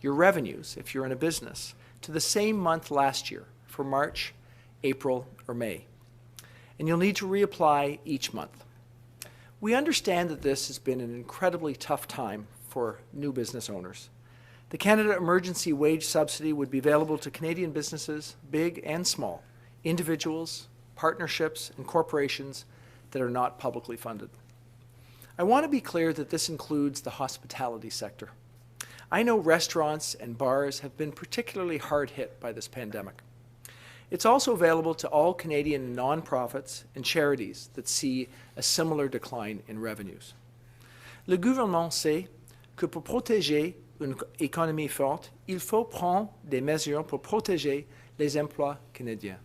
your revenues, if you're in a business, to the same month last year for March, April, or May. And you'll need to reapply each month. We understand that this has been an incredibly tough time for new business owners. The Canada Emergency Wage Subsidy would be available to Canadian businesses, big and small, individuals, partnerships, and corporations that are not publicly funded. I want to be clear that this includes the hospitality sector. I know restaurants and bars have been particularly hard hit by this pandemic. It's also available to all Canadian nonprofits and charities that see a similar decline in revenues. Le gouvernement sait que pour protéger une économie forte, il faut prendre des mesures pour protéger les emplois canadiens.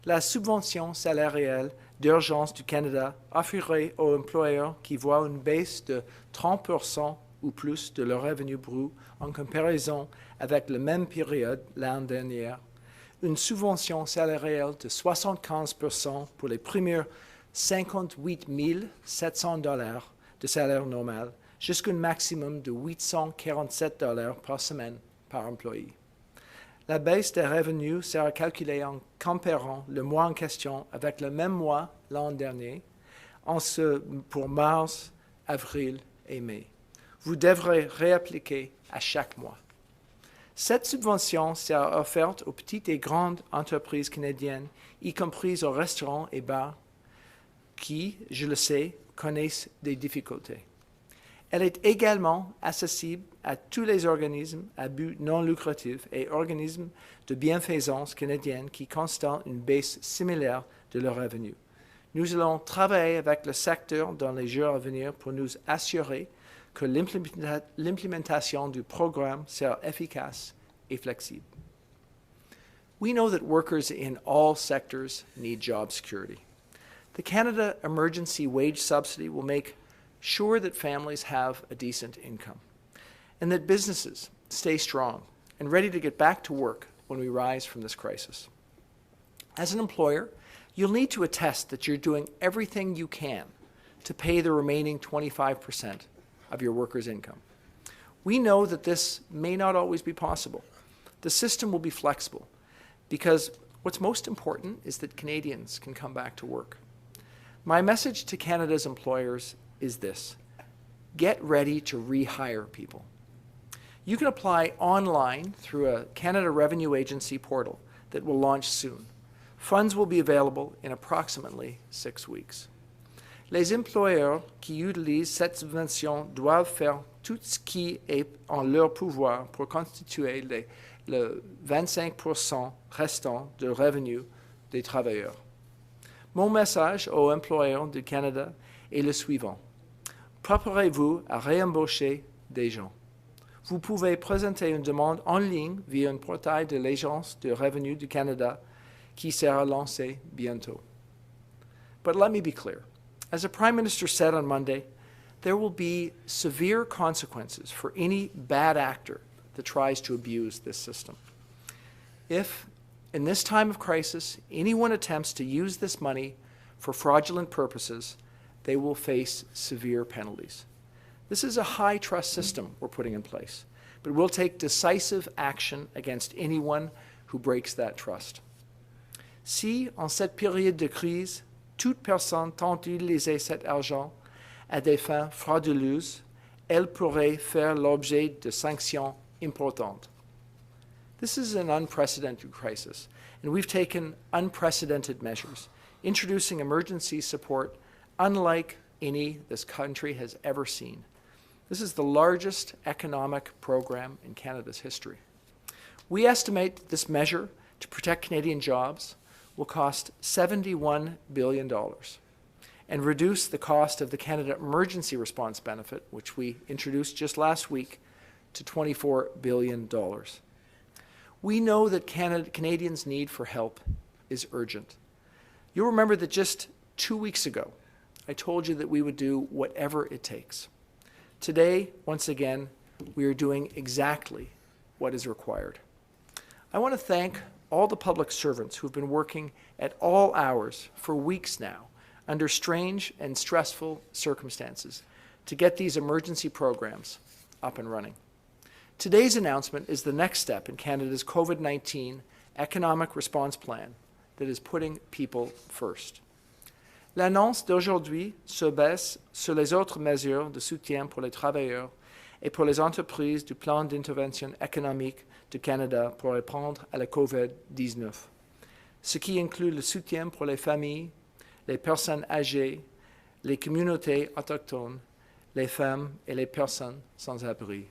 La subvention salariale d'urgence du Canada offrirait aux employeurs qui voient une baisse de 30% ou plus de leur revenu brut en comparaison avec la même période l'année dernière, une subvention salariale de 75% pour les premiers 58 700 $ de salaire normal, jusqu'à un maximum de 847 $ par semaine par employé. La baisse des revenus sera calculée en comparant le mois en question avec le même mois l'an dernier, pour mars, avril et mai. Vous devrez réappliquer à chaque mois. Cette subvention sera offerte aux petites et grandes entreprises canadiennes, y compris aux restaurants et bars, qui, je le sais, connaissent des difficultés. Elle est également accessible à tous les organismes à but non lucratif et organismes de bienfaisance canadienne qui constatent une baisse similaire de leurs revenus. Nous allons travailler avec le secteur dans les jours à venir pour nous assurer que l'implémentation du programme sera efficace et flexible. We know that workers in all sectors need job security. The Canada Emergency Wage Subsidy will make sure that families have a decent income and that businesses stay strong and ready to get back to work when we rise from this crisis. As an employer, you'll need to attest that you're doing everything you can to pay the remaining 25% of your workers' income. We know that this may not always be possible. The system will be flexible because what's most important is that Canadians can come back to work. My message to Canada's employers is this: get ready to rehire people. You can apply online through a Canada Revenue Agency portal that will launch soon. Funds will be available in approximately 6 weeks. Les employeurs qui utilisent cette subvention doivent faire tout ce qui est en leur pouvoir pour constituer le 25% restant de revenus des travailleurs. Mon message aux employeurs du Canada est le suivant: préparez-vous à réembaucher des gens. Vous pouvez présenter une demande en ligne via un portail de l'Agence de revenus du Canada qui sera lancé bientôt. But let me be clear. As the Prime Minister said on Monday, there will be severe consequences for any bad actor that tries to abuse this system. If, in this time of crisis, anyone attempts to use this money for fraudulent purposes, they will face severe penalties. This is a high-trust system we're putting in place, but we'll take decisive action against anyone who breaks that trust. Si, en cette période de crise, toute personne tente d'utiliser cet argent à des fins frauduleuses, elle pourrait faire l'objet de sanctions importantes. This is an unprecedented crisis, and we've taken unprecedented measures, introducing emergency support unlike any this country has ever seen. This is the largest economic program in Canada's history. We estimate this measure to protect Canadian jobs will cost $71 billion and reduce the cost of the Canada Emergency Response Benefit, which we introduced just last week, to $24 billion. We know that Canadians' need for help is urgent. You'll remember that just 2 weeks ago, I told you that we would do whatever it takes. Today, once again, we are doing exactly what is required. I want to thank all the public servants who have been working at all hours for weeks now under strange and stressful circumstances to get these emergency programs up and running. Today's announcement is the next step in Canada's COVID-19 economic response plan that is putting people first. L'annonce d'aujourd'hui se base sur les autres mesures de soutien pour les travailleurs et pour les entreprises du plan d'intervention économique du Canada pour répondre à la COVID-19, ce qui inclut le soutien pour les familles, les personnes âgées, les communautés autochtones, les femmes et les personnes sans abri.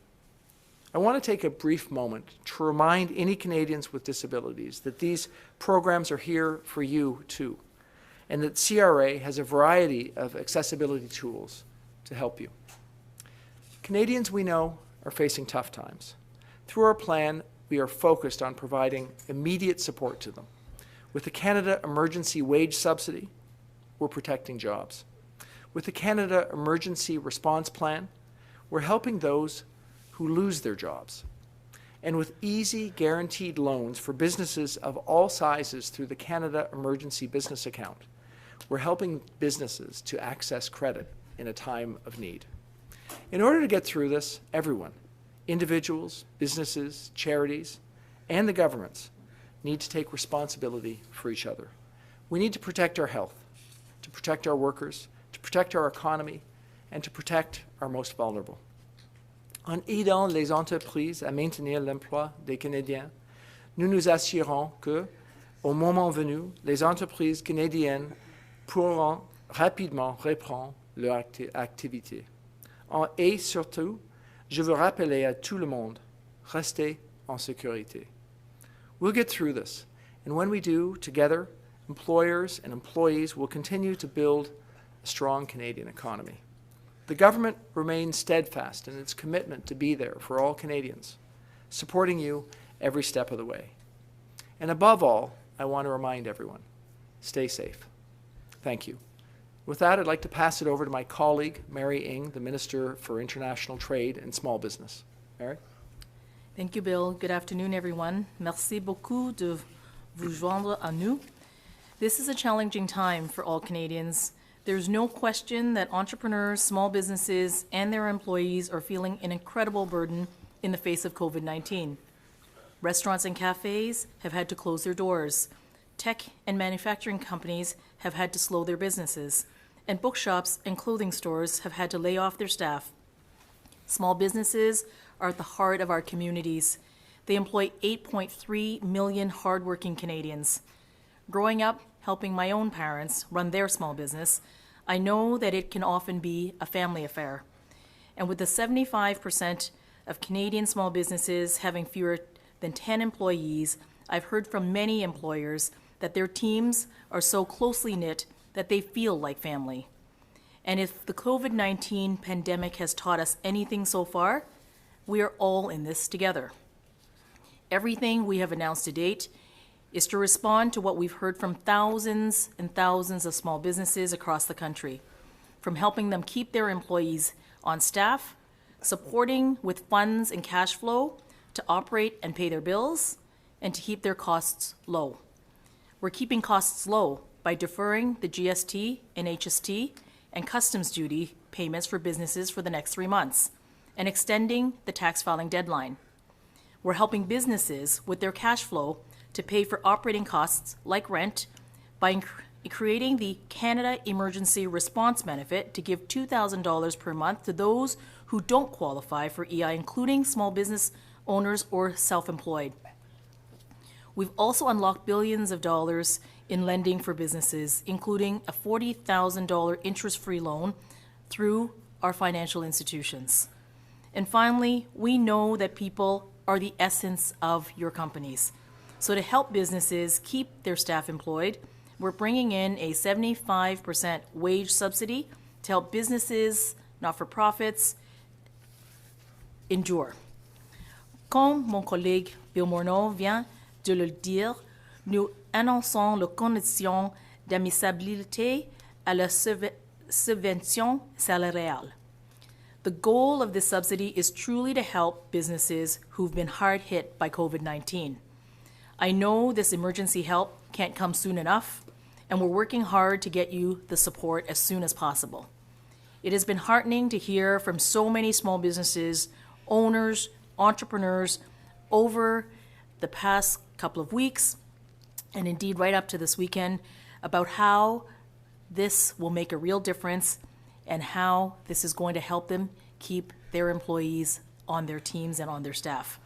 I want to take a brief moment to remind any Canadians with disabilities that these programs are here for you too, and that CRA has a variety of accessibility tools to help you. Canadians we know are facing tough times. Through our plan, we are focused on providing immediate support to them. With the Canada Emergency Wage Subsidy, we're protecting jobs. With the Canada Emergency Response Plan, we're helping those who lose their jobs. And with easy guaranteed loans for businesses of all sizes through the Canada Emergency Business Account, we're helping businesses to access credit in a time of need. In order to get through this, everyone, individuals, businesses, charities, and the governments, need to take responsibility for each other. We need to protect our health, to protect our workers, to protect our economy, and to protect our most vulnerable. En aidant les entreprises à maintenir l'emploi des Canadiens, nous nous assurons que, au moment venu, les entreprises canadiennes pourront rapidement reprendre leur activité. Et surtout, je veux rappeler à tout le monde, restez en sécurité. We'll get through this, and when we do, together, employers and employees will continue to build a strong Canadian economy. The government remains steadfast in its commitment to be there for all Canadians, supporting you every step of the way. And above all, I want to remind everyone, stay safe. Thank you. With that, I'd like to pass it over to my colleague, Mary Ng, the Minister for International Trade and Small Business. Mary? Thank you, Bill. Good afternoon, everyone. Merci beaucoup de vous joindre à nous. This is a challenging time for all Canadians. There's no question that entrepreneurs, small businesses, and their employees are feeling an incredible burden in the face of COVID-19. Restaurants and cafes have had to close their doors. Tech and manufacturing companies have had to slow their businesses. And bookshops and clothing stores have had to lay off their staff. Small businesses are at the heart of our communities. They employ 8.3 million hardworking Canadians. Growing up, helping my own parents run their small business, I know that it can often be a family affair. And with the 75% of Canadian small businesses having fewer than 10 employees, I've heard from many employers that their teams are so closely knit that they feel like family. And if the COVID-19 pandemic has taught us anything so far, we are all in this together. Everything we have announced to date is to respond to what we've heard from thousands and thousands of small businesses across the country, from helping them keep their employees on staff, supporting with funds and cash flow to operate and pay their bills, and to keep their costs low. We're keeping costs low by deferring the GST and HST and customs duty payments for businesses for the next 3 months, and extending the tax filing deadline. We're helping businesses with their cash flow to pay for operating costs like rent by creating the Canada Emergency Response Benefit to give $2,000 per month to those who don't qualify for EI, including small business owners or self-employed. We've also unlocked billions of dollars in lending for businesses, including a $40,000 interest-free loan through our financial institutions. And finally, we know that people are the essence of your companies. So to help businesses keep their staff employed, we're bringing in a 75% wage subsidy to help businesses, not-for-profits, endure. Comme mon collègue Bill Morneau vient de le dire, nous annonçons les conditions d'admissibilité à la subvention salariale. The goal of this subsidy is truly to help businesses who've been hard hit by COVID-19. I know this emergency help can't come soon enough, and we're working hard to get you the support as soon as possible. It has been heartening to hear from so many small businesses, owners, entrepreneurs over the past couple of weeks, and indeed right up to this weekend, about how this will make a real difference and how this is going to help them keep their employees on their teams and on their staff.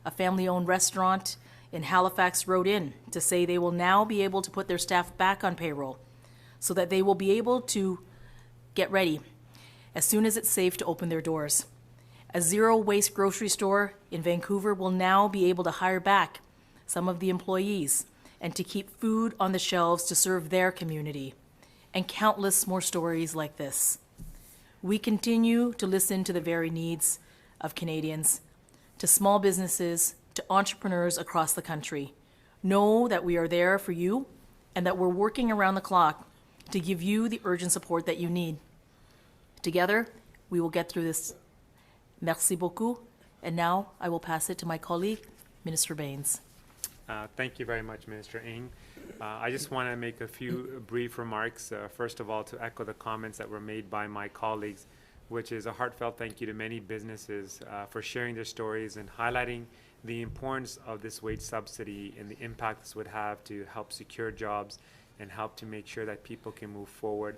A family-owned restaurant in Halifax wrote in to say they will now be able to put their staff back on payroll so that they will be able to get ready as soon as it's safe to open their doors. A zero-waste grocery store in Vancouver will now be able to hire back some of the employees and to keep food on the shelves to serve their community, and countless more stories like this. We continue to listen to the very needs of Canadians, to small businesses, to entrepreneurs across the country. Know that we are there for you and that we're working around the clock to give you the urgent support that you need. Together, we will get through this. Merci beaucoup. And now I will pass it to my colleague, Minister Baines. Thank you very much, Minister Ng. I just want to make a few brief remarks. First of all, to echo the comments that were made by my colleagues, which is a heartfelt thank you to many businesses for sharing their stories and highlighting the importance of this wage subsidy and the impact this would have to help secure jobs and help to make sure that people can move forward,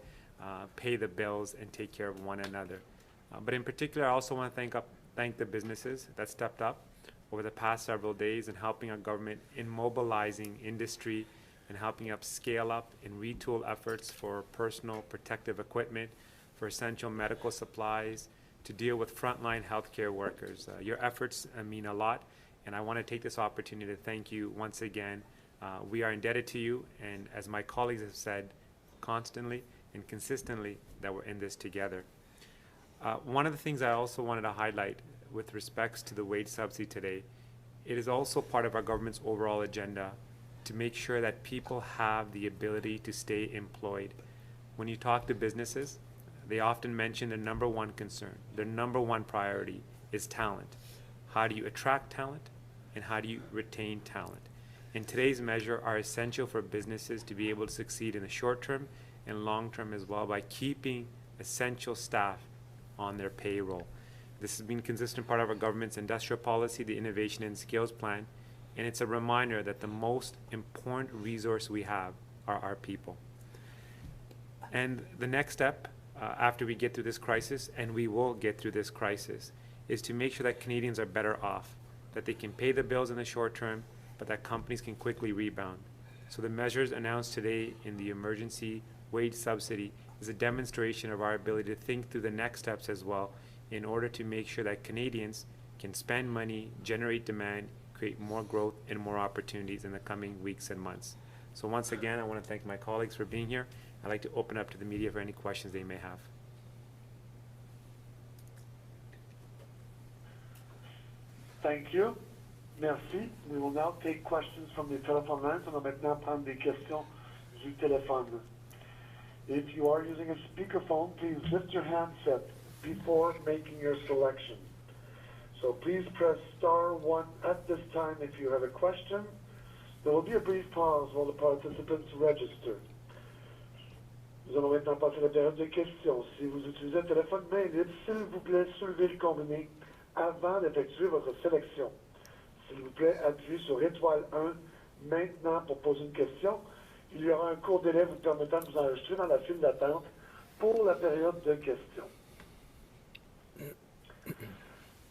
pay the bills, and take care of one another. But in particular, I also want to thank the businesses that stepped up over the past several days in helping our government in mobilizing industry and helping up scale up and retool efforts for personal protective equipment, for essential medical supplies, to deal with frontline healthcare workers. Your efforts mean a lot, and I want to take this opportunity to thank you once again. We are indebted to you, and as my colleagues have said constantly and consistently, that we're in this together. One of the things I also wanted to highlight with respects to the wage subsidy today, it is also part of our government's overall agenda to make sure that people have the ability to stay employed. When you talk to businesses, they often mention their number one concern, their number one priority is talent. How do you attract talent, and how do you retain talent? And today's measures are essential for businesses to be able to succeed in the short term and long term as well by keeping essential staff on their payroll. This has been a consistent part of our government's industrial policy, the Innovation and Skills Plan, and it's a reminder that the most important resource we have are our people. And the next step after we get through this crisis, and we will get through this crisis, is to make sure that Canadians are better off, that they can pay the bills in the short term, but that companies can quickly rebound. So the measures announced today in the emergency wage subsidy is a demonstration of our ability to think through the next steps as well in order to make sure that Canadians can spend money, generate demand, create more growth and more opportunities in the coming weeks and months. So once again, I want to thank my colleagues for being here. I'd like to open up to the media for any questions they may have. Thank you. Merci. We will now take questions from the telephone lines. On va maintenant prendre des questions du téléphone. If you are using a speakerphone, please lift your handset before making your selection. So please press *1 at this time if you have a question. There will be a brief pause while the participants register. Nous allons maintenant passer à la période de questions. Si vous utilisez un téléphone main libre, s'il vous plaît, soulevez le combiné avant d'effectuer votre sélection. S'il vous plaît, appuyez sur étoile 1 maintenant pour poser une question. Il y aura un court délai vous permettant de vous enregistrer dans la file d'attente pour la période de questions.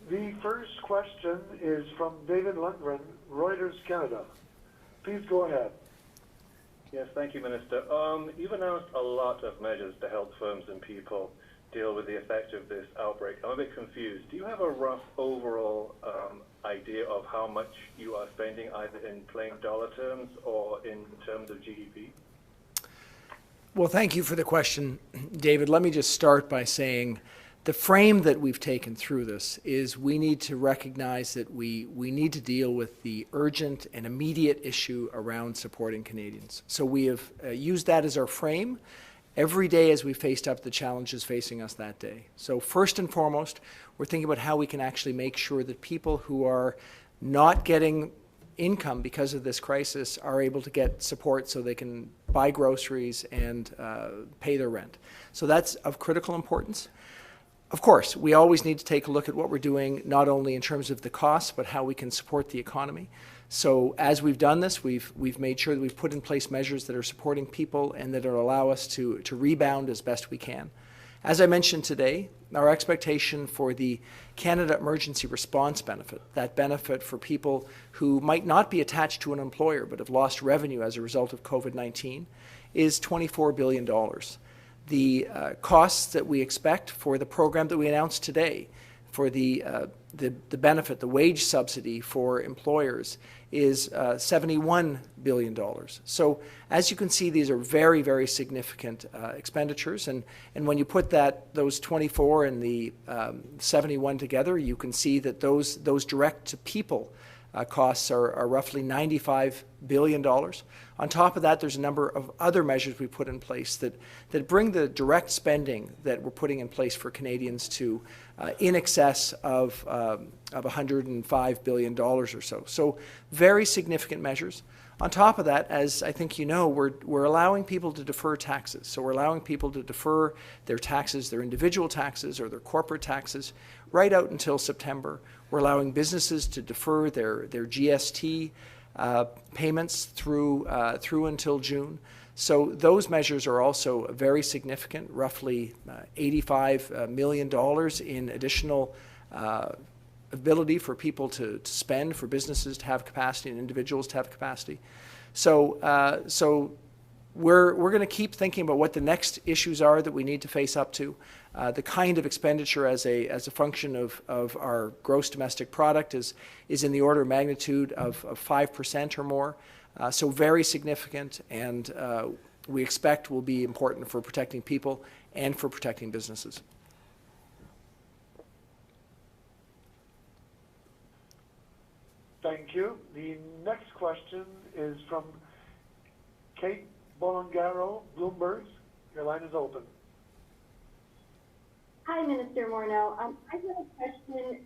The first question is from David Lundgren, Reuters Canada. Please go ahead. Yes, thank you, Minister. You've announced a lot of measures to help firms and people deal with the effect of this outbreak. I'm a bit confused. Do you have a rough overall idea of how much you are spending, either in plain dollar terms or in terms of GDP? Well, thank you for the question, David. Let me just start by saying the frame that we've taken through this is we need to recognize that we need to deal with the urgent and immediate issue around supporting Canadians. So we have used that as our frame every day as we faced up the challenges facing us that day. So first and foremost, we're thinking about how we can actually make sure that people who are not getting income because of this crisis are able to get support so they can buy groceries and pay their rent. So that's of critical importance. Of course, we always need to take a look at what we're doing, not only in terms of the costs, but how we can support the economy. So as we've done this, we've made sure that we've put in place measures that are supporting people and that will allow us to rebound as best we can. As I mentioned today, our expectation for the Canada Emergency Response Benefit, that benefit for people who might not be attached to an employer but have lost revenue as a result of COVID-19, is $24 billion. The costs that we expect for the program that we announced today, for the benefit, the wage subsidy for employers, is $71 billion. So as you can see, these are very, very significant expenditures. And when you put those 24 and the 71 together, you can see that those direct-to-people costs are roughly $95 billion. On top of that, there's a number of other measures we put in place that bring the direct spending that we're putting in place for Canadians to in excess of $105 billion or so. So very significant measures. On top of that, as I think you know, we're allowing people to defer taxes. So we're allowing people to defer their taxes, their individual taxes or their corporate taxes, right out until September. We're allowing businesses to defer their GST payments through until June. So those measures are also very significant, roughly $85 million in additional ability for people to spend, for businesses to have capacity and individuals to have capacity. So we're going to keep thinking about what the next issues are that we need to face up to. The kind of expenditure as a function of our gross domestic product is in the order of magnitude of 5% or more. So very significant, and we expect will be important for protecting people and for protecting businesses. Thank you. The next question is from Kate Bolongaro, Bloomberg. Your line is open. Hi, Minister Morneau. I have a question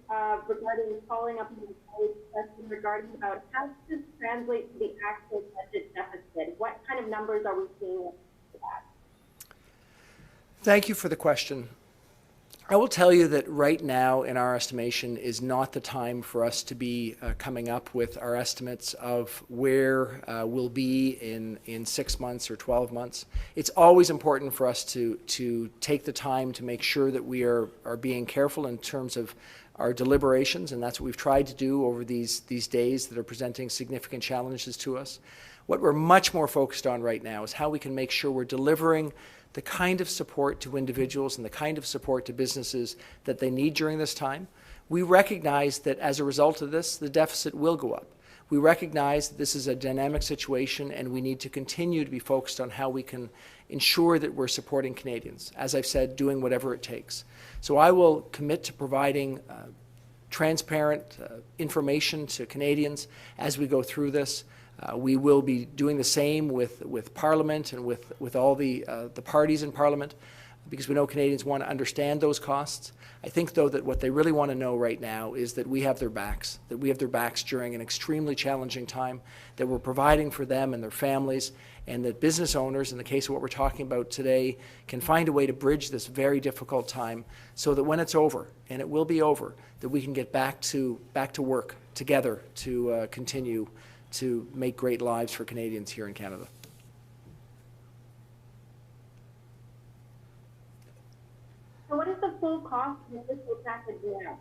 regarding following up on the colleague's question regarding about how does this translate to the actual budget deficit? What kind of numbers are we seeing for that? Thank you for the question. I will tell you that right now, in our estimation, is not the time for us to be coming up with our estimates of where we'll be in 6 months or 12 months. It's always important for us to take the time to make sure that we are being careful in terms of our deliberations, and that's what we've tried to do over these days that are presenting significant challenges to us. What we're much more focused on right now is how we can make sure we're delivering the kind of support to individuals and the kind of support to businesses that they need during this time. We recognize that as a result of this, the deficit will go up. We recognize that this is a dynamic situation and we need to continue to be focused on how we can ensure that we're supporting Canadians. As I've said, doing whatever it takes. So I will commit to providing transparent information to Canadians as we go through this. We will be doing the same with Parliament and with all the parties in Parliament, because we know Canadians want to understand those costs. I think, though, that what they really want to know right now is that we have their backs, during an extremely challenging time, that we're providing for them and their families, and that business owners, in the case of what we're talking about today, can find a way to bridge this very difficult time so that when it's over, and it will be over, that we can get back to work together to continue to make great lives for Canadians here in Canada. So what is the full cost of the fiscal package now?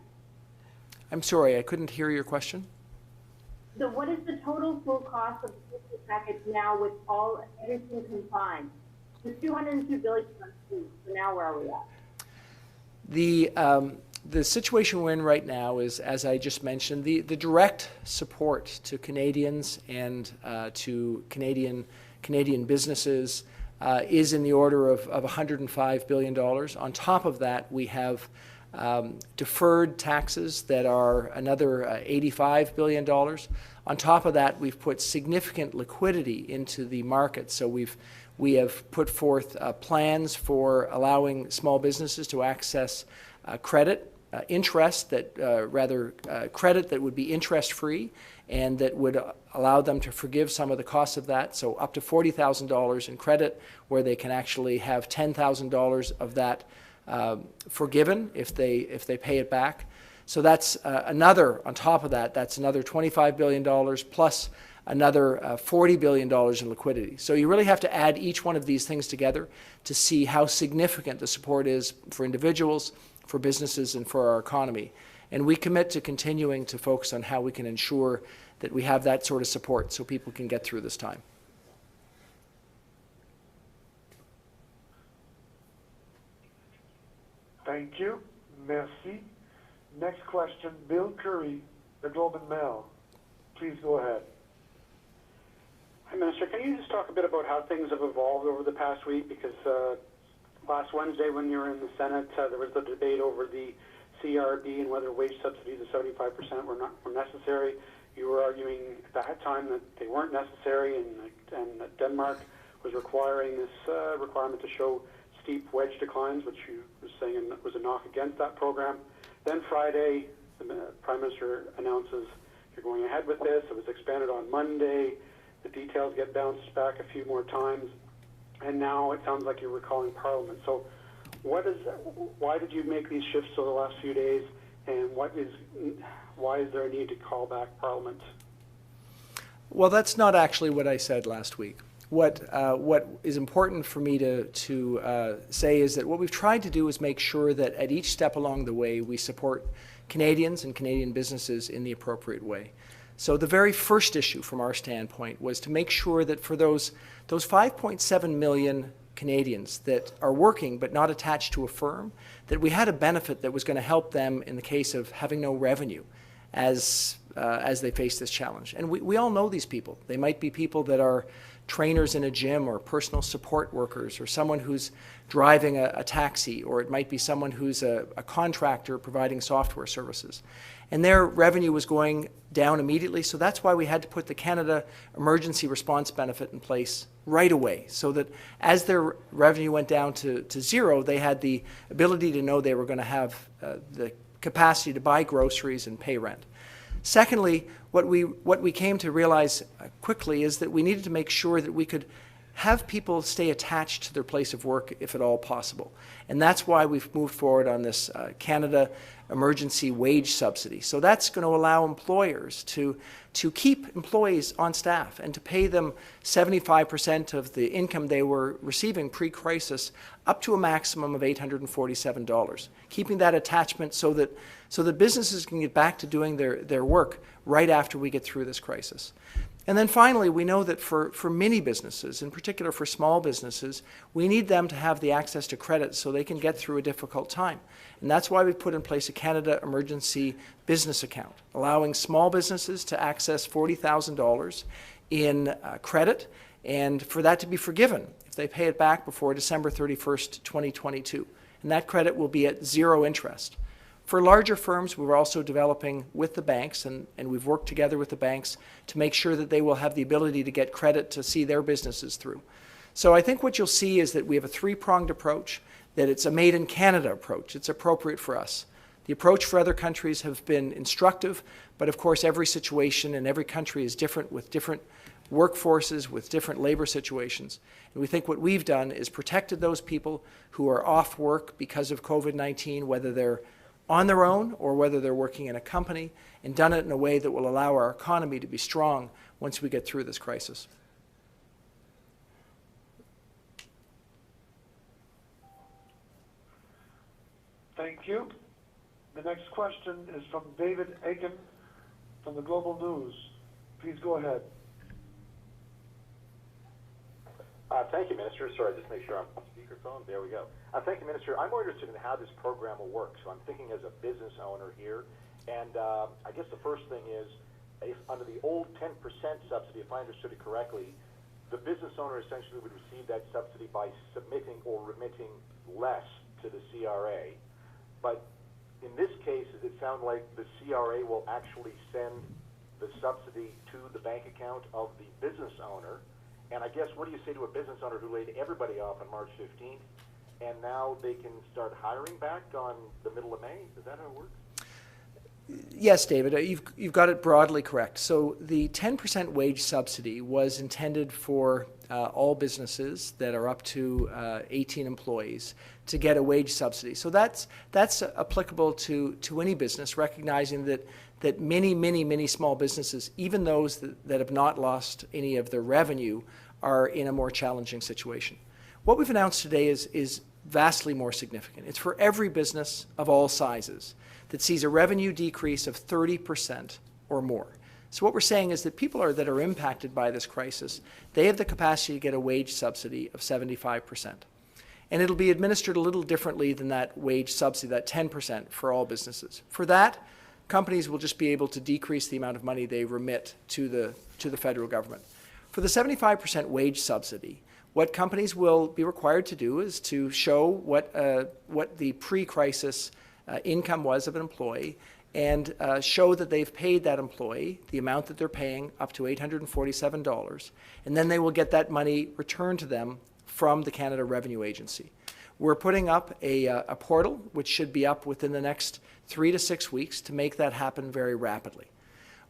I'm sorry, I couldn't hear your question. So what is the total full cost of the fiscal package now with everything combined? The $202 billion. So now where are we at? The situation we're in right now is, as I just mentioned, the direct support to Canadians and to Canadian businesses is in the order of $105 billion. On top of that, we have deferred taxes that are another $85 billion. On top of that, we've put significant liquidity into the market. So we have put forth plans for allowing small businesses to access credit, credit that would be interest-free and that would allow them to forgive some of the costs of that. So up to $40,000 in credit, where they can actually have $10,000 of that forgiven if they pay it back. So that's another, on top of that, that's another $25 billion plus another $40 billion in liquidity. So you really have to add each one of these things together to see how significant the support is for individuals, for businesses, and for our economy. And we commit to continuing to focus on how we can ensure that we have that sort of support so people can get through this time. Thank you. Merci. Next question, Bill Curry, the Globe and Mail. Please go ahead. Hi, Minister. Can you just talk a bit about how things have evolved over the past week? Because last Wednesday when you were in the Senate, there was the debate over the CRB and whether wage subsidies of 75% were necessary. You were arguing at that time that they weren't necessary, and that Denmark was requiring this requirement to show steep wage declines, which you were saying was a knock against that program. Then Friday, the Prime Minister announces you're going ahead with this. It was expanded on Monday. The details get bounced back a few more times. And now it sounds like you're recalling Parliament. So why did you make these shifts over the last few days? And why is there a need to call back Parliament? Well, that's not actually what I said last week. What is important for me to say is that what we've tried to do is make sure that at each step along the way we support Canadians and Canadian businesses in the appropriate way. So the very first issue from our standpoint was to make sure that for those 5.7 million Canadians that are working but not attached to a firm, that we had a benefit that was going to help them in the case of having no revenue as they face this challenge. And we all know these people. They might be people that are trainers in a gym or personal support workers or someone who's driving a taxi, or it might be someone who's a contractor providing software services. And their revenue was going down immediately, so that's why we had to put the Canada Emergency Response Benefit in place right away, so that as their revenue went down to zero, they had the ability to know they were going to have the capacity to buy groceries and pay rent. Secondly, what we came to realize quickly is that we needed to make sure that we could have people stay attached to their place of work if at all possible. And that's why we've moved forward on this Canada Emergency Wage Subsidy. So that's going to allow employers to keep employees on staff and to pay them 75% of the income they were receiving pre-crisis up to a maximum of $847, keeping that attachment so that businesses can get back to doing their work right after we get through this crisis. And then finally, we know that for many businesses, in particular for small businesses, we need them to have the access to credit so they can get through a difficult time. And that's why we've put in place a Canada Emergency Business Account, allowing small businesses to access $40,000 in credit, and for that to be forgiven if they pay it back before December 31st, 2022. And that credit will be at zero interest. For larger firms, we're also developing with the banks, and we've worked together with the banks to make sure that they will have the ability to get credit to see their businesses through. So I think what you'll see is that we have a three-pronged approach, that it's a made-in-Canada approach. It's appropriate for us. The approach for other countries have been instructive, but of course every situation and every country is different, with different workforces, with different labor situations. And we think what we've done is protected those people who are off work because of COVID-19, whether they're on their own or whether they're working in a company, and done it in a way that will allow our economy to be strong once we get through this crisis. Thank you. The next question is from David Aiken from the Global News. Please go ahead. Thank you, Minister. Sorry, just make sure I'm on speakerphone. There we go. Thank you, Minister. I'm more interested in how this program will work. So I'm thinking as a business owner here. And I guess the first thing is, if under the old 10% subsidy, if I understood it correctly, the business owner essentially would receive that subsidy by submitting or remitting less to the CRA. But in this case, does it sound like the CRA will actually send the subsidy to the bank account of the business owner? And I guess, what do you say to a business owner who laid everybody off on March 15th, and now they can start hiring back on the middle of May? Is that how it works? Yes, David, you've got it broadly correct. So the 10% wage subsidy was intended for all businesses that are up to 18 employees to get a wage subsidy. So that's applicable to any business, recognizing that many small businesses, even those that have not lost any of their revenue, are in a more challenging situation. What we've announced today is vastly more significant. It's for every business of all sizes that sees a revenue decrease of 30% or more. So what we're saying is that people that are impacted by this crisis, they have the capacity to get a wage subsidy of 75%. And it'll be administered a little differently than that wage subsidy, that 10% for all businesses. For that, companies will just be able to decrease the amount of money they remit to the federal government. For the 75% wage subsidy, what companies will be required to do is to show what the pre-crisis income was of an employee, and show that they've paid that employee the amount that they're paying, up to $847, and then they will get that money returned to them from the Canada Revenue Agency. We're putting up a portal, which should be up within the next 3 to 6 weeks, to make that happen very rapidly.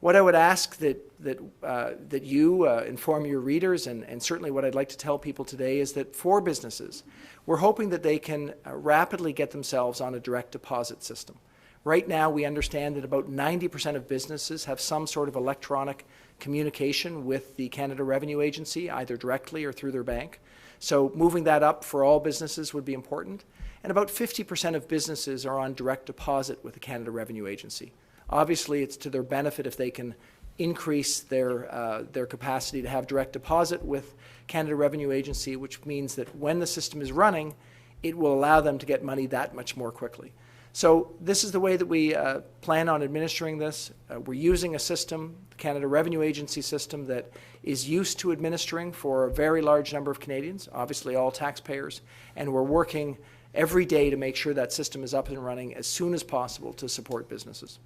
What I would ask that you inform your readers, and certainly what I'd like to tell people today, is that for businesses, we're hoping that they can rapidly get themselves on a direct deposit system. Right now, we understand that about 90% of businesses have some sort of electronic communication with the Canada Revenue Agency, either directly or through their bank. So moving that up for all businesses would be important. And about 50% of businesses are on direct deposit with the Canada Revenue Agency. Obviously, it's to their benefit if they can increase their capacity to have direct deposit with Canada Revenue Agency, which means that when the system is running, it will allow them to get money that much more quickly. So this is the way that we plan on administering this. We're using a system, the Canada Revenue Agency system, that is used to administering for a very large number of Canadians, obviously all taxpayers, and we're working every day to make sure that system is up and running as soon as possible to support businesses.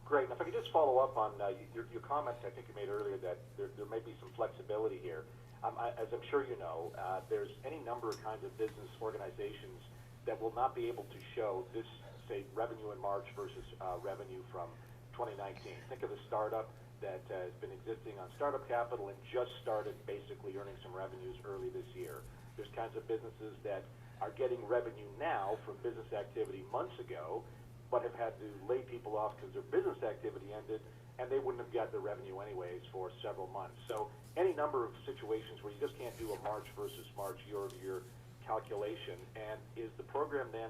Great. And if I could just follow up on your comments I think you made earlier, that there may be some flexibility here. As I'm sure you know, there's any number of kinds of business organizations that will not be able to show this, say, revenue in March versus revenue from 2019. Think of a startup that has been existing on startup capital and just started basically earning some revenues early this year. There's kinds of businesses that are getting revenue now from business activity months ago, but have had to lay people off because their business activity ended, and they wouldn't have got their revenue anyways for several months. So any number of situations where you just can't do a March versus March year-over-year calculation. And is the program then,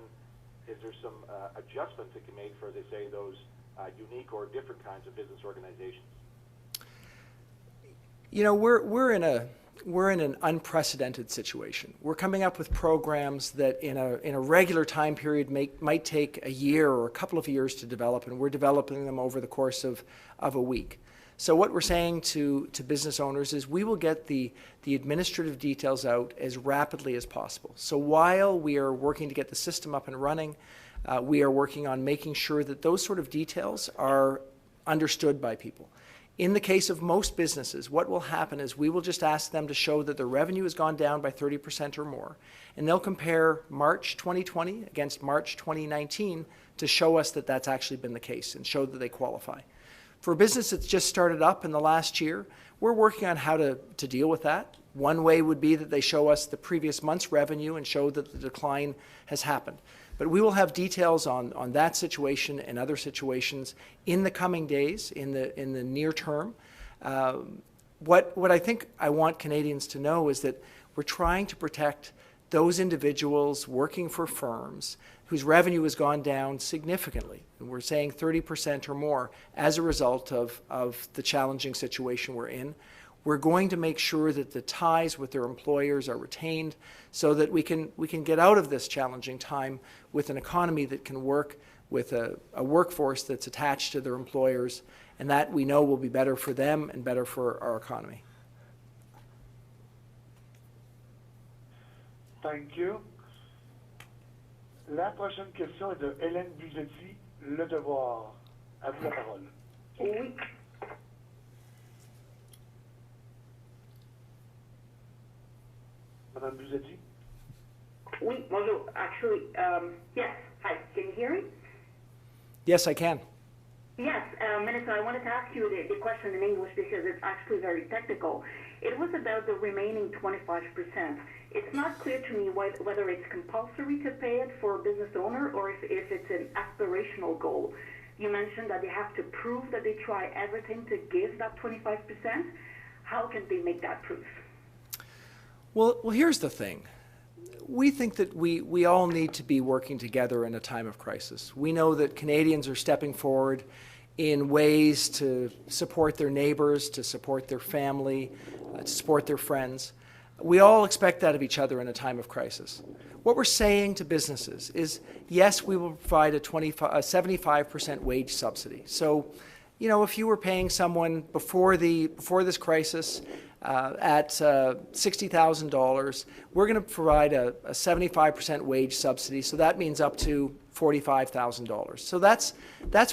is there some adjustments that can be made for, they say, those unique or different kinds of business organizations? You know, we're in an unprecedented situation. We're coming up with programs that in a regular time period might take a year or a couple of years to develop, and we're developing them over the course of a week. So what we're saying to business owners is we will get the administrative details out as rapidly as possible. So while we are working to get the system up and running, we are working on making sure that those sort of details are understood by people. In the case of most businesses, what will happen is we will just ask them to show that their revenue has gone down by 30% or more, and they'll compare March 2020 against March 2019 to show us that that's actually been the case and show that they qualify. For a business that's just started up in the last year, we're working on how to deal with that. One way would be that they show us the previous month's revenue and show that the decline has happened. But we will have details on that situation and other situations in the coming days, in the near term. What I think I want Canadians to know is that we're trying to protect those individuals working for firms whose revenue has gone down significantly. And we're saying 30% or more as a result of the challenging situation we're in. We're going to make sure that the ties with their employers are retained so that we can get out of this challenging time with an economy that can work, with a workforce that's attached to their employers, and that we know will be better for them and better for our economy. Thank you. La prochaine question est de Hélène Buzetti, Le Devoir. À vous la parole. Oui. Madame Buzetti? Oui, bonjour. Actually, yes. Hi, can you hear me? Yes, I can. Yes, Minister, I wanted to ask you the question in English because it's actually very technical. It was about the remaining 25%. It's not clear to me whether it's compulsory to pay it for a business owner or if it's an aspirational goal. You mentioned that they have to prove that they try everything to give that 25%. How can they make that proof? Well, here's the thing. We think that we all need to be working together in a time of crisis. We know that Canadians are stepping forward in ways to support their neighbors, to support their family, to support their friends. We all expect that of each other in a time of crisis. What we're saying to businesses is, yes, we will provide a 75% wage subsidy. So, you know, if you were paying someone before this crisis at $60,000, we're going to provide a 75% wage subsidy. So that means up to $45,000. So that's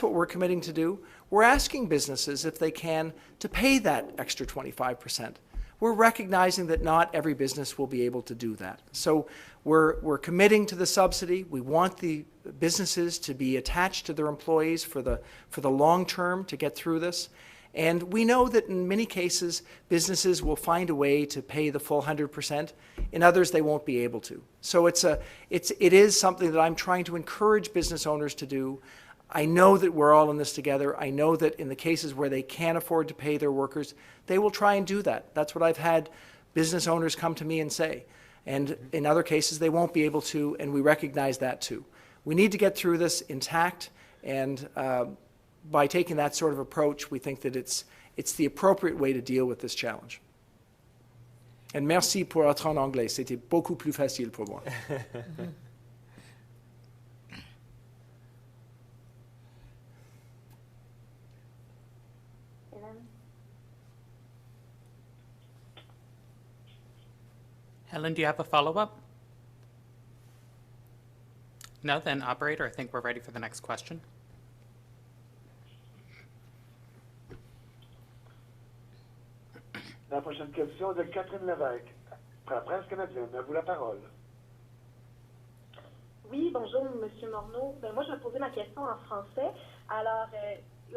what we're committing to do. We're asking businesses, if they can, to pay that extra 25%. We're recognizing that not every business will be able to do that. So we're committing to the subsidy. We want the businesses to be attached to their employees for the long term to get through this. And we know that in many cases, businesses will find a way to pay the full 100%. In others, they won't be able to. So it is something that I'm trying to encourage business owners to do. I know that we're all in this together. I know that in the cases where they can't afford to pay their workers, they will try and do that. That's what I've had business owners come to me and say. And in other cases, they won't be able to, and we recognize that too. We need to get through this intact, and by taking that sort of approach, we think that it's the appropriate way to deal with this challenge. And merci pour être en anglais. C'était beaucoup plus facile pour moi. Helen, do you have a follow-up? No, then operator, I think we're ready for the next question. La prochaine question est de Catherine Lévesque, pour la presse canadienne. À vous la parole. Oui, bonjour, Monsieur Morneau. Moi, je vais poser ma question en français. Alors,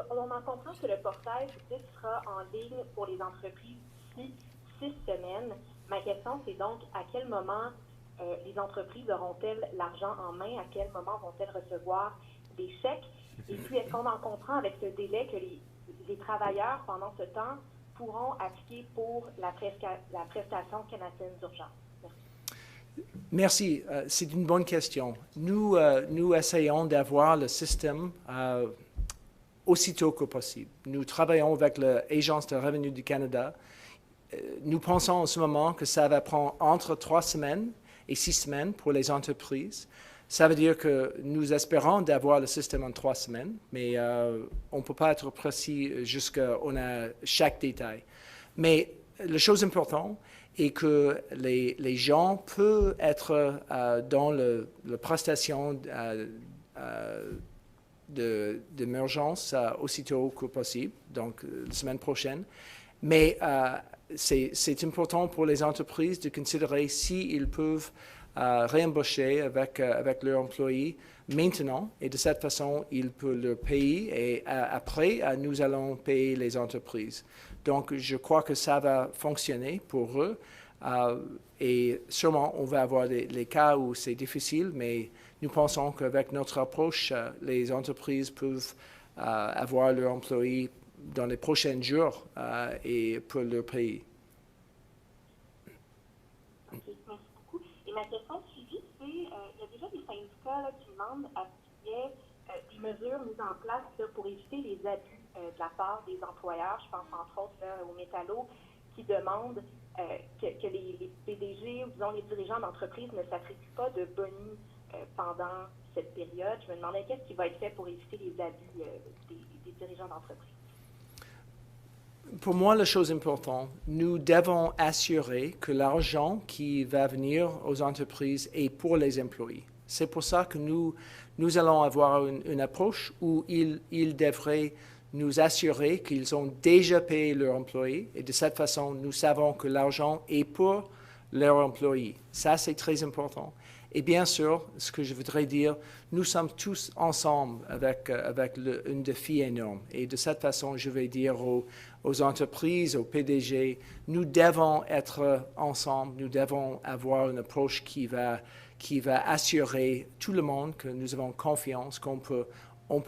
on en comprend que le portail sera en ligne pour les entreprises d'ici 6 semaines. Ma question, c'est donc à quel moment les entreprises auront-elles l'argent en main? À quel moment vont-elles recevoir des chèques? Et puis, est-ce qu'on en comprend avec ce délai que les travailleurs, pendant ce temps, pourront appliquer pour la prestation canadienne d'urgence? Merci. C'est une bonne question. Nous essayons d'avoir le système aussitôt que possible. Nous travaillons avec l'Agence de revenus du Canada. Nous pensons en ce moment que ça va prendre entre 3 semaines et 6 semaines pour les entreprises. Ça veut dire que nous espérons d'avoir le système en 3 semaines, mais on ne peut pas être précis jusqu'à on a chaque détail. Mais la chose importante est que les gens peuvent être dans la prestation d'émergence aussitôt que possible, donc la semaine prochaine. Mais c'est important pour les entreprises de considérer s'ils peuvent réembaucher avec leurs employés maintenant, et de cette façon, ils peuvent leur payer, et après, nous allons payer les entreprises. Donc, je crois que ça va fonctionner pour eux, et sûrement, on va avoir les cas où c'est difficile, mais nous pensons qu'avec notre approche, les entreprises peuvent avoir leurs employés dans les prochains jours et pour leur payer. OK, merci beaucoup. Et ma question suivie, c'est, il y a déjà des syndicats qui demandent à ce qu'il y ait des mesures mises en place pour éviter les abus de la part des employeurs. Je pense entre autres aux métallos qui demandent que les PDG ou disons les dirigeants d'entreprise ne s'attribuent pas de boni pendant cette période. Je me demandais qu'est-ce qui va être fait pour éviter les abus des dirigeants d'entreprise. Pour moi, la chose importante, nous devons assurer que l'argent qui va venir aux entreprises est pour les employés. C'est pour ça que nous allons avoir une approche où ils devraient nous assurer qu'ils ont déjà payé leurs employés, et de cette façon, nous savons que l'argent est pour leurs employés. Ça, c'est très important. Et bien sûr, ce que je voudrais dire, nous sommes tous ensemble avec un défi énorme. Et de cette façon, je vais dire aux entreprises, aux PDG, nous devons être ensemble, nous devons avoir une approche qui va assurer tout le monde que nous avons confiance, qu'on peut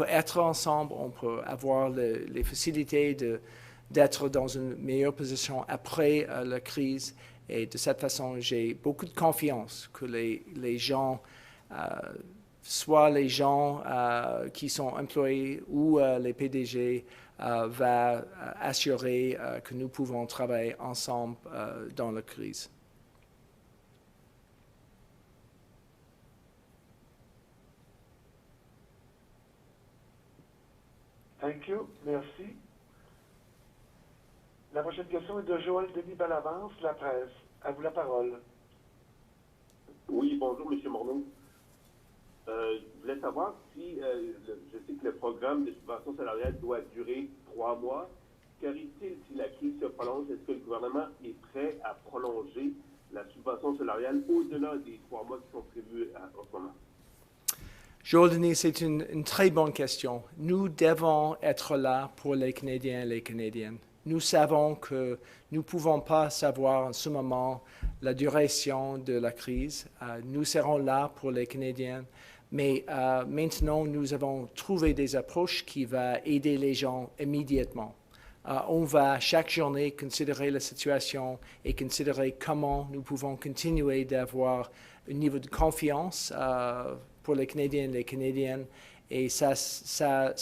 être ensemble, on peut avoir les facilités d'être dans une meilleure position après la crise. Et de cette façon, j'ai beaucoup de confiance que les gens, soit les gens qui sont employés ou les PDG, va assurer que nous pouvons travailler ensemble dans la crise. Thank you. Merci. La prochaine question est de Joël Denis Bellavance, La Presse. À vous la parole. Oui, bonjour, M. Morneau. Je voulais savoir si, je sais que le programme de subvention salariale doit durer 3 mois. Qu'arrive-t-il si la crise se prolonge? Est-ce que le gouvernement est prêt à prolonger la subvention salariale au-delà des 3 mois qui sont prévus en ce moment? Joël Denis, c'est une très bonne question. Nous devons être là pour les Canadiens et les Canadiennes. Nous savons que nous ne pouvons pas savoir en ce moment la duration de la crise. Nous serons là pour les Canadiens, mais maintenant nous avons trouvé des approches qui vont aider les gens immédiatement. On va chaque journée considérer la situation et considérer comment nous pouvons continuer d'avoir un niveau de confiance pour les Canadiens et les Canadiennes, et ça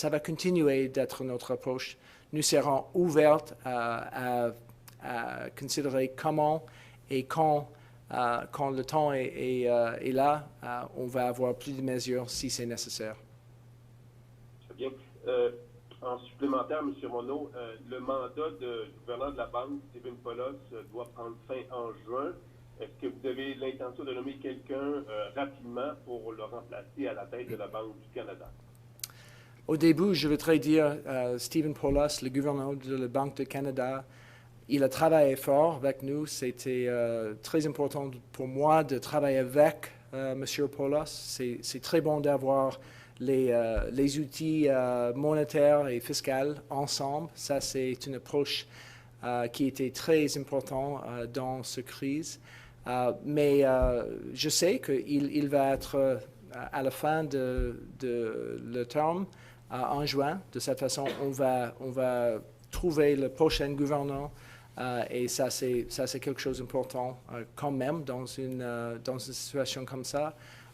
va continuer d'être notre approche. Nous serons ouverts à considérer comment et quand le temps est là, on va avoir plus de mesures si c'est nécessaire. Très bien. En supplémentaire, M. Morneau, le mandat du gouverneur de la Banque, Stephen Poloz, doit prendre fin en juin. Est-ce que vous avez l'intention de nommer quelqu'un rapidement pour le remplacer à la tête de la Banque du Canada? Au début, je voudrais dire, Stephen Poloz, le gouverneur de la Banque du Canada, il a travaillé fort avec nous. C'était très important pour moi de travailler avec M. Poloz. C'est très bon d'avoir les outils monétaires et fiscaux ensemble. Ça, c'est une approche qui était très importante dans cette crise. Mais je sais qu'il va être à la fin de le terme, en juin. De cette façon, on va trouver le prochain gouverneur et ça c'est quelque chose d'important quand même dans une situation comme ça.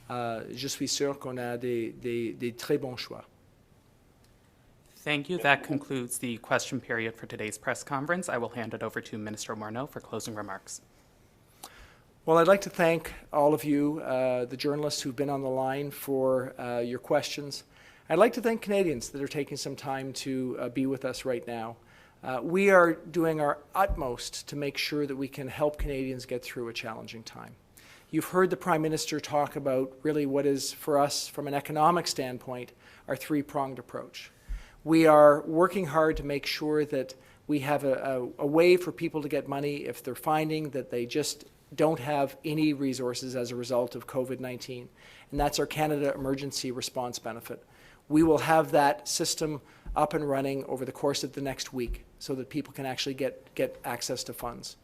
Je suis sûr qu'on a des très bons choix. Thank you. That concludes the question period for today's press conference. I will hand it over to Minister Morneau for closing remarks. Well, I'd like to thank all of you, the journalists who've been on the line, for your questions. I'd like to thank Canadians that are taking some time to be with us right now. We are doing our utmost to make sure that we can help Canadians get through a challenging time. You've heard the Prime Minister talk about really what is, for us, from an economic standpoint, our three-pronged approach. We are working hard to make sure that we have a way for people to get money if they're finding that they just don't have any resources as a result of COVID-19, and that's our Canada Emergency Response Benefit. We will have that system up and running over the course of the next week so that people can actually get access to funds.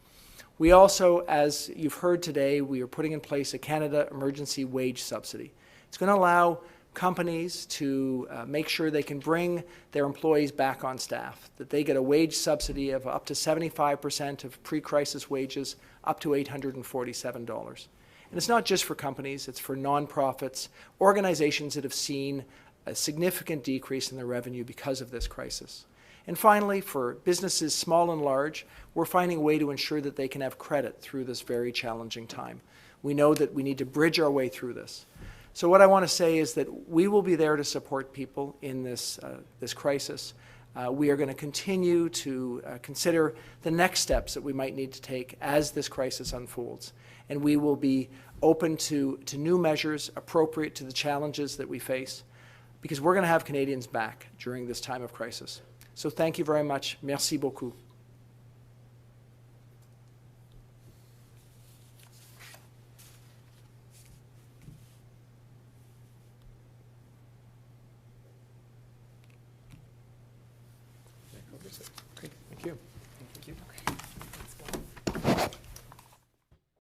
We also, as you've heard today, we are putting in place a Canada Emergency Wage Subsidy. It's going to allow companies to make sure they can bring their employees back on staff, that they get a wage subsidy of up to 75% of pre-crisis wages, up to $847. And it's not just for companies, it's for nonprofits, organizations that have seen a significant decrease in their revenue because of this crisis. And finally, for businesses small and large, we're finding a way to ensure that they can have credit through this very challenging time. We know that we need to bridge our way through this. So what I want to say is that we will be there to support people in this crisis. We are going to continue to consider the next steps that we might need to take as this crisis unfolds. And we will be open to new measures appropriate to the challenges that we face, because we're going to have Canadians back during this time of crisis. So thank you very much. Merci beaucoup. Thank you.